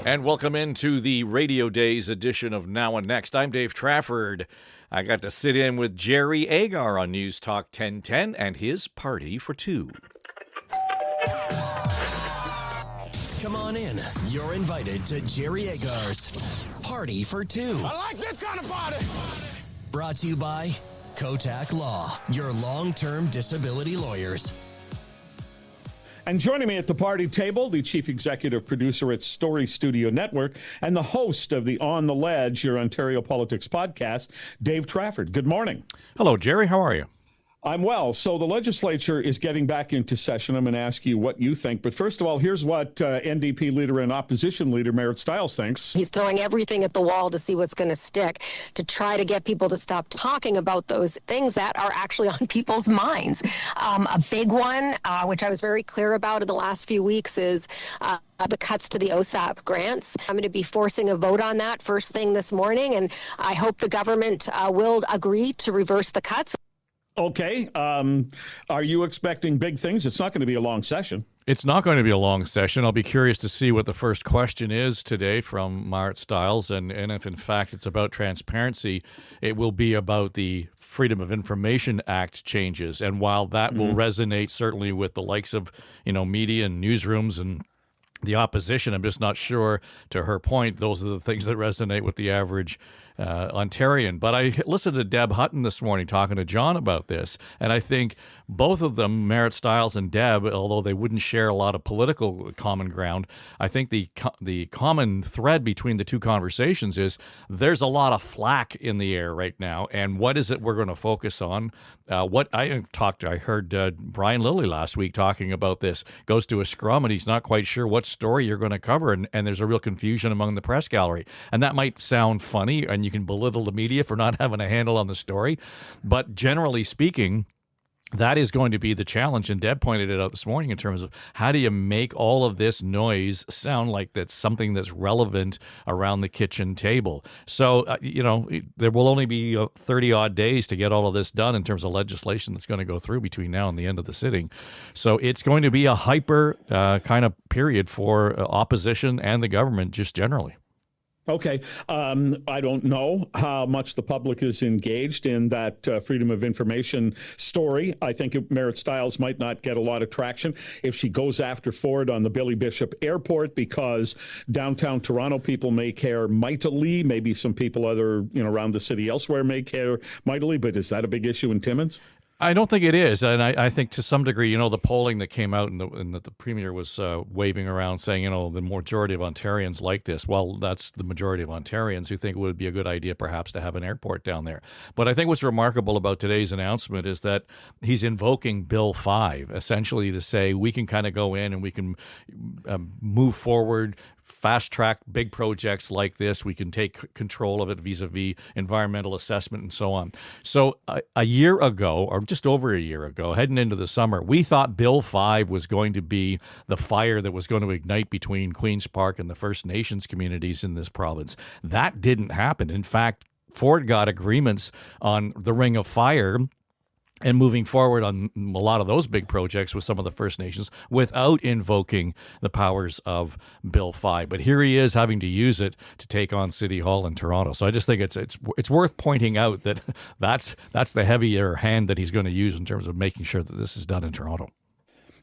And welcome into the Radio Days edition of Now and Next. I'm Dave Trafford. I got to sit in with Jerry Agar on Newstalk 1010 and his Party for Two. Come on in. You're invited to Jerry Agar's Party for Two. I like this kind of party. Brought to you by Kotak Law, your long-term disability lawyers. And joining me at the party table, the chief executive producer at Story Studio Network and the host of the On the Ledge, your Ontario Politics podcast, Dave Trafford. Good morning. Hello, Jerry. How are you? I'm well. So the legislature is getting back into session. I'm going to ask you what you think. But first of all, here's what NDP leader and opposition leader Merritt Stiles thinks. He's throwing everything at the wall to see what's going to stick, to try to get people to stop talking about those things that are actually on people's minds. A big one, which I was very clear about in the last few weeks, is the cuts to the OSAP grants. I'm going to be forcing a vote on that first thing this morning, and I hope the government will agree to reverse the cuts. Okay. Are you expecting big things? It's not going to be a long session. It's not going to be a long session. I'll be curious to see what the first question is today from Merritt Stiles, and if in fact it's about transparency, it will be about the Freedom of Information Act changes. And while that will resonate certainly with the likes of, media and newsrooms and the opposition, I'm just not sure, to her point, those are the things that resonate with the average Ontarian. But I listened to Deb Hutton this morning talking to John about this, and I think both of them, Merritt Stiles and Deb, although they wouldn't share a lot of political common ground, I think the common thread between the two conversations is there's a lot of flack in the air right now, and what is it we're going to focus on? I heard Brian Lilly last week talking about this, goes to a scrum and he's not quite sure what story you're going to cover, and there's a real confusion among the press gallery. And that might sound funny, and you can belittle the media for not having a handle on the story, but generally speaking, that is going to be the challenge, and Deb pointed it out this morning in terms of how do you make all of this noise sound like that's something that's relevant around the kitchen table. So, there will only be 30-odd days to get all of this done in terms of legislation that's going to go through between now and the end of the sitting. So it's going to be a hyper kind of period for opposition and the government just generally. Okay. I don't know how much the public is engaged in that Freedom of Information story. I think Merritt Stiles might not get a lot of traction if she goes after Ford on the Billy Bishop Airport, because downtown Toronto people may care mightily. Maybe some people around the city elsewhere may care mightily. But is that a big issue in Timmins? I don't think it is, and I think to some degree, the polling that came out and that the Premier was waving around saying, the majority of Ontarians like this. Well, that's the majority of Ontarians who think it would be a good idea perhaps to have an airport down there. But I think what's remarkable about today's announcement is that he's invoking Bill 5, essentially to say we can kind of go in and we can move forward, fast-track big projects like this. We can take control of it vis-a-vis environmental assessment and so on. So a year ago, or just over a year ago, heading into the summer, we thought Bill 5 was going to be the fire that was going to ignite between Queen's Park and the First Nations communities in this province. That didn't happen. In fact, Ford got agreements on the Ring of Fire and moving forward on a lot of those big projects with some of the First Nations without invoking the powers of Bill 5. But here he is having to use it to take on City Hall in Toronto. So I just think it's worth pointing out that that's the heavier hand that he's going to use in terms of making sure that this is done in Toronto.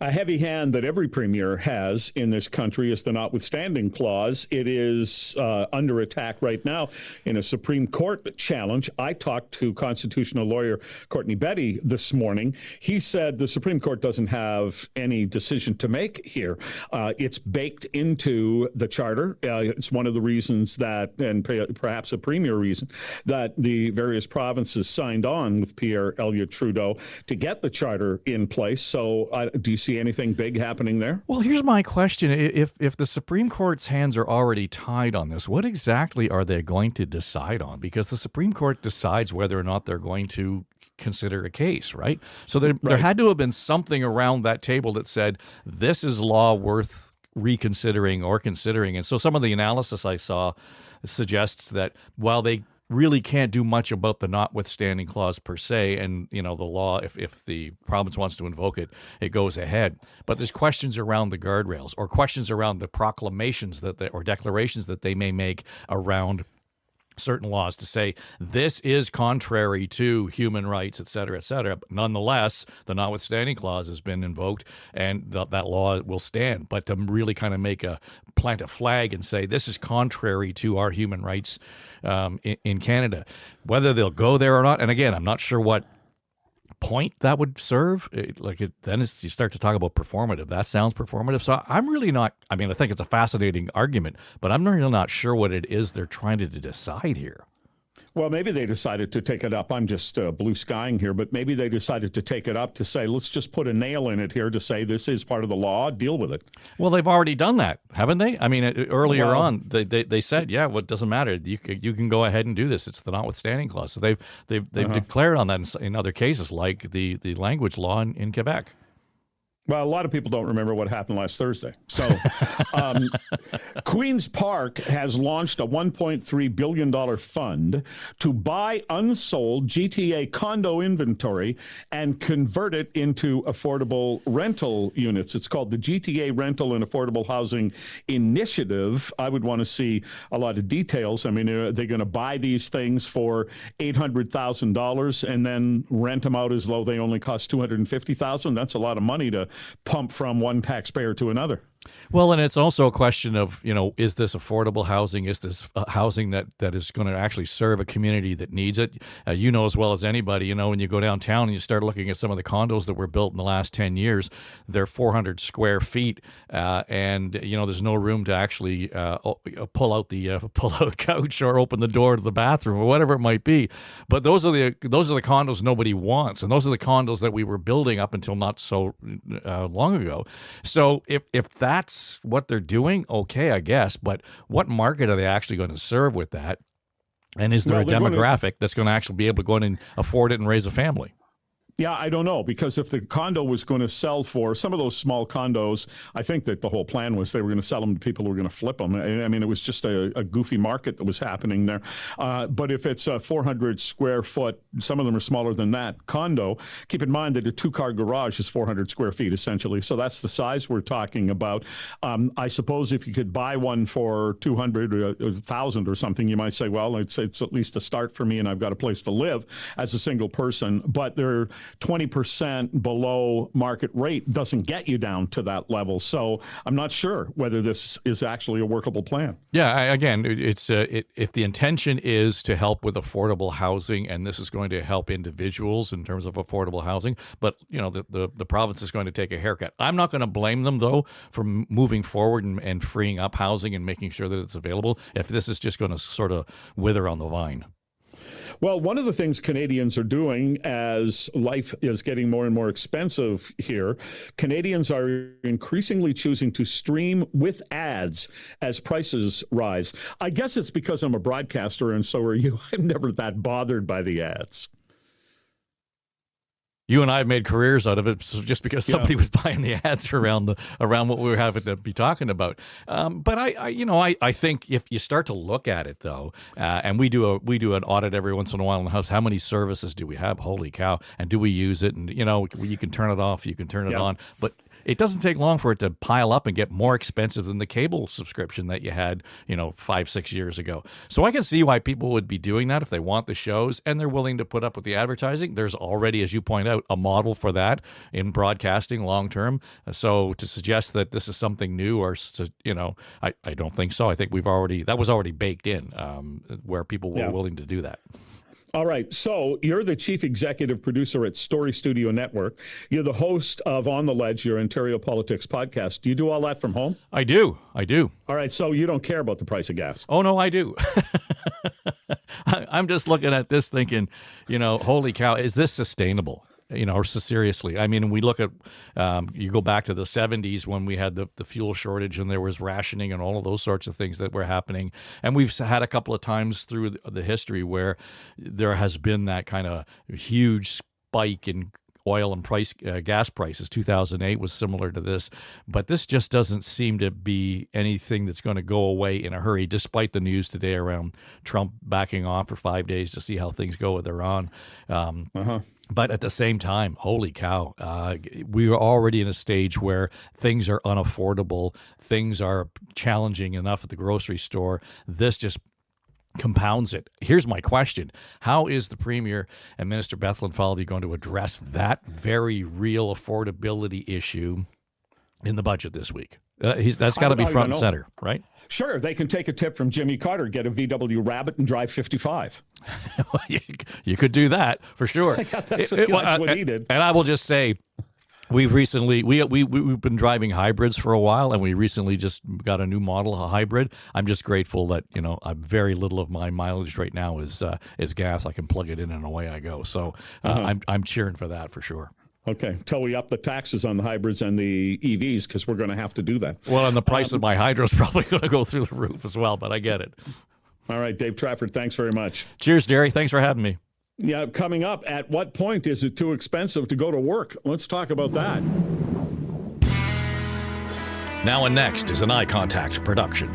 A heavy hand that every premier has in this country is the Notwithstanding Clause. It is under attack right now in a Supreme Court challenge. I talked to constitutional lawyer Courtney Betty this morning. He said the Supreme Court doesn't have any decision to make here. It's baked into the charter. It's one of the reasons that, and perhaps a premier reason, that the various provinces signed on with Pierre Elliott Trudeau to get the charter in place. So do you see anything big happening there? Well, here's my question. If the Supreme Court's hands are already tied on this, what exactly are they going to decide on? Because the Supreme Court decides whether or not they're going to consider a case, right? So there had to have been something around that table that said, this is law worth reconsidering or considering. And so some of the analysis I saw suggests that while they really can't do much about the notwithstanding clause per se, and the law, if the province wants to invoke it, it goes ahead. But there's questions around the guardrails, or questions around the proclamations or declarations that they may make around certain laws to say this is contrary to human rights, et cetera, et cetera. But nonetheless, the notwithstanding clause has been invoked, and that law will stand. But to really kind of plant a flag and say this is contrary to our human rights in Canada, whether they'll go there or not. And again, I'm not sure what point that would serve. Then you start to talk about performative. That sounds performative. So I'm really not. I mean, I think it's a fascinating argument, but I'm really not sure what it is they're trying to decide here. Well, maybe they decided to take it up. I'm just blue skying here, but maybe they decided to take it up to say, let's just put a nail in it here to say this is part of the law, deal with it. Well, they've already done that, haven't they? I mean, earlier on, they said, yeah, well, it doesn't matter. You can go ahead and do this. It's the notwithstanding clause. So they've declared on that in other cases, like the language law in Quebec. Well, a lot of people don't remember what happened last Thursday. So Queen's Park has launched a $1.3 billion fund to buy unsold GTA condo inventory and convert it into affordable rental units. It's called the GTA Rental and Affordable Housing Initiative. I would want to see a lot of details. I mean, are they going to buy these things for $800,000 and then rent them out as though they only cost $250,000? That's a lot of money to pump from one taxpayer to another. Well, and it's also a question of, is this affordable housing? Is this housing that is going to actually serve a community that needs it? As well as anybody, when you go downtown and you start looking at some of the condos that were built in the last 10 years, they're 400 square feet, and there's no room to actually pull out couch or open the door to the bathroom or whatever it might be. But those are the condos nobody wants, and those are the condos that we were building up until not so long ago. So if that's what they're doing, okay, I guess. But what market are they actually going to serve with that? And is there a demographic that's going to actually be able to go in and afford it and raise a family? Yeah, I don't know, because if the condo was going to sell for some of those small condos, I think that the whole plan was they were going to sell them to people who were going to flip them. I mean, it was just a goofy market that was happening there. But if it's a 400 square foot, some of them are smaller than that, condo, keep in mind that a two-car garage is 400 square feet, essentially. So that's the size we're talking about. I suppose if you could buy one for 200 or 1,000 or something, you might say, well, it's at least a start for me, and I've got a place to live as a single person. But they're 20% below market rate doesn't get you down to that level. So I'm not sure whether this is actually a workable plan. Yeah, again, it's if the intention is to help with affordable housing, and this is going to help individuals in terms of affordable housing, but the province is going to take a haircut. I'm not going to blame them, though, for moving forward and freeing up housing and making sure that it's available if this is just going to sort of wither on the vine. Well, one of the things Canadians are doing as life is getting more and more expensive here, Canadians are increasingly choosing to stream with ads as prices rise. I guess it's because I'm a broadcaster and so are you. I'm never that bothered by the ads. You and I have made careers out of it just because somebody was buying the ads around what we were having to be talking about. But I think if you start to look at it though, and we do an audit every once in a while in the house, how many services do we have? Holy cow! And do we use it? And you can turn it off, you can turn it on, but it doesn't take long for it to pile up and get more expensive than the cable subscription that you had, 5-6 years ago. So I can see why people would be doing that if they want the shows and they're willing to put up with the advertising. There's already, as you point out, a model for that in broadcasting long term. So to suggest that this is something new I don't think so. I think that was already baked in where people were willing to do that. All right. So you're the chief executive producer at Story Studio Network. You're the host of On the Ledge, your Ontario Politics podcast. Do you do all that from home? I do. All right. So you don't care about the price of gas? Oh, no, I do. I'm just looking at this thinking, holy cow, is this sustainable? Or so seriously. I mean, we look at, you go back to the 70s when we had the fuel shortage and there was rationing and all of those sorts of things that were happening. And we've had a couple of times through the history where there has been that kind of huge spike in oil and gas prices. 2008 was similar to this, but this just doesn't seem to be anything that's going to go away in a hurry, despite the news today around Trump backing off for 5 days to see how things go with Iran. But at the same time, holy cow, we are already in a stage where things are unaffordable. Things are challenging enough at the grocery store. This just compounds it. Here's my question. How is the Premier and Minister Bethlen Falvey going to address that very real affordability issue in the budget this week? That's got to be front and center, right? Sure, they can take a tip from Jimmy Carter, get a VW Rabbit and drive 55. You could do that for sure. That's what he did. And I will just say, we've been driving hybrids for a while, and we recently just got a new model, a hybrid. I'm just grateful that very little of my mileage right now is gas. I can plug it in and away I go. So I'm cheering for that for sure. Okay, until we up the taxes on the hybrids and the EVs, because we're going to have to do that. Well, and the price of my hydro is probably going to go through the roof as well, but I get it. All right, Dave Trafford, thanks very much. Cheers, Derry. Thanks for having me. Yeah, coming up, at what point is it too expensive to go to work? Let's talk about that. Now and next is an Eye Contact production.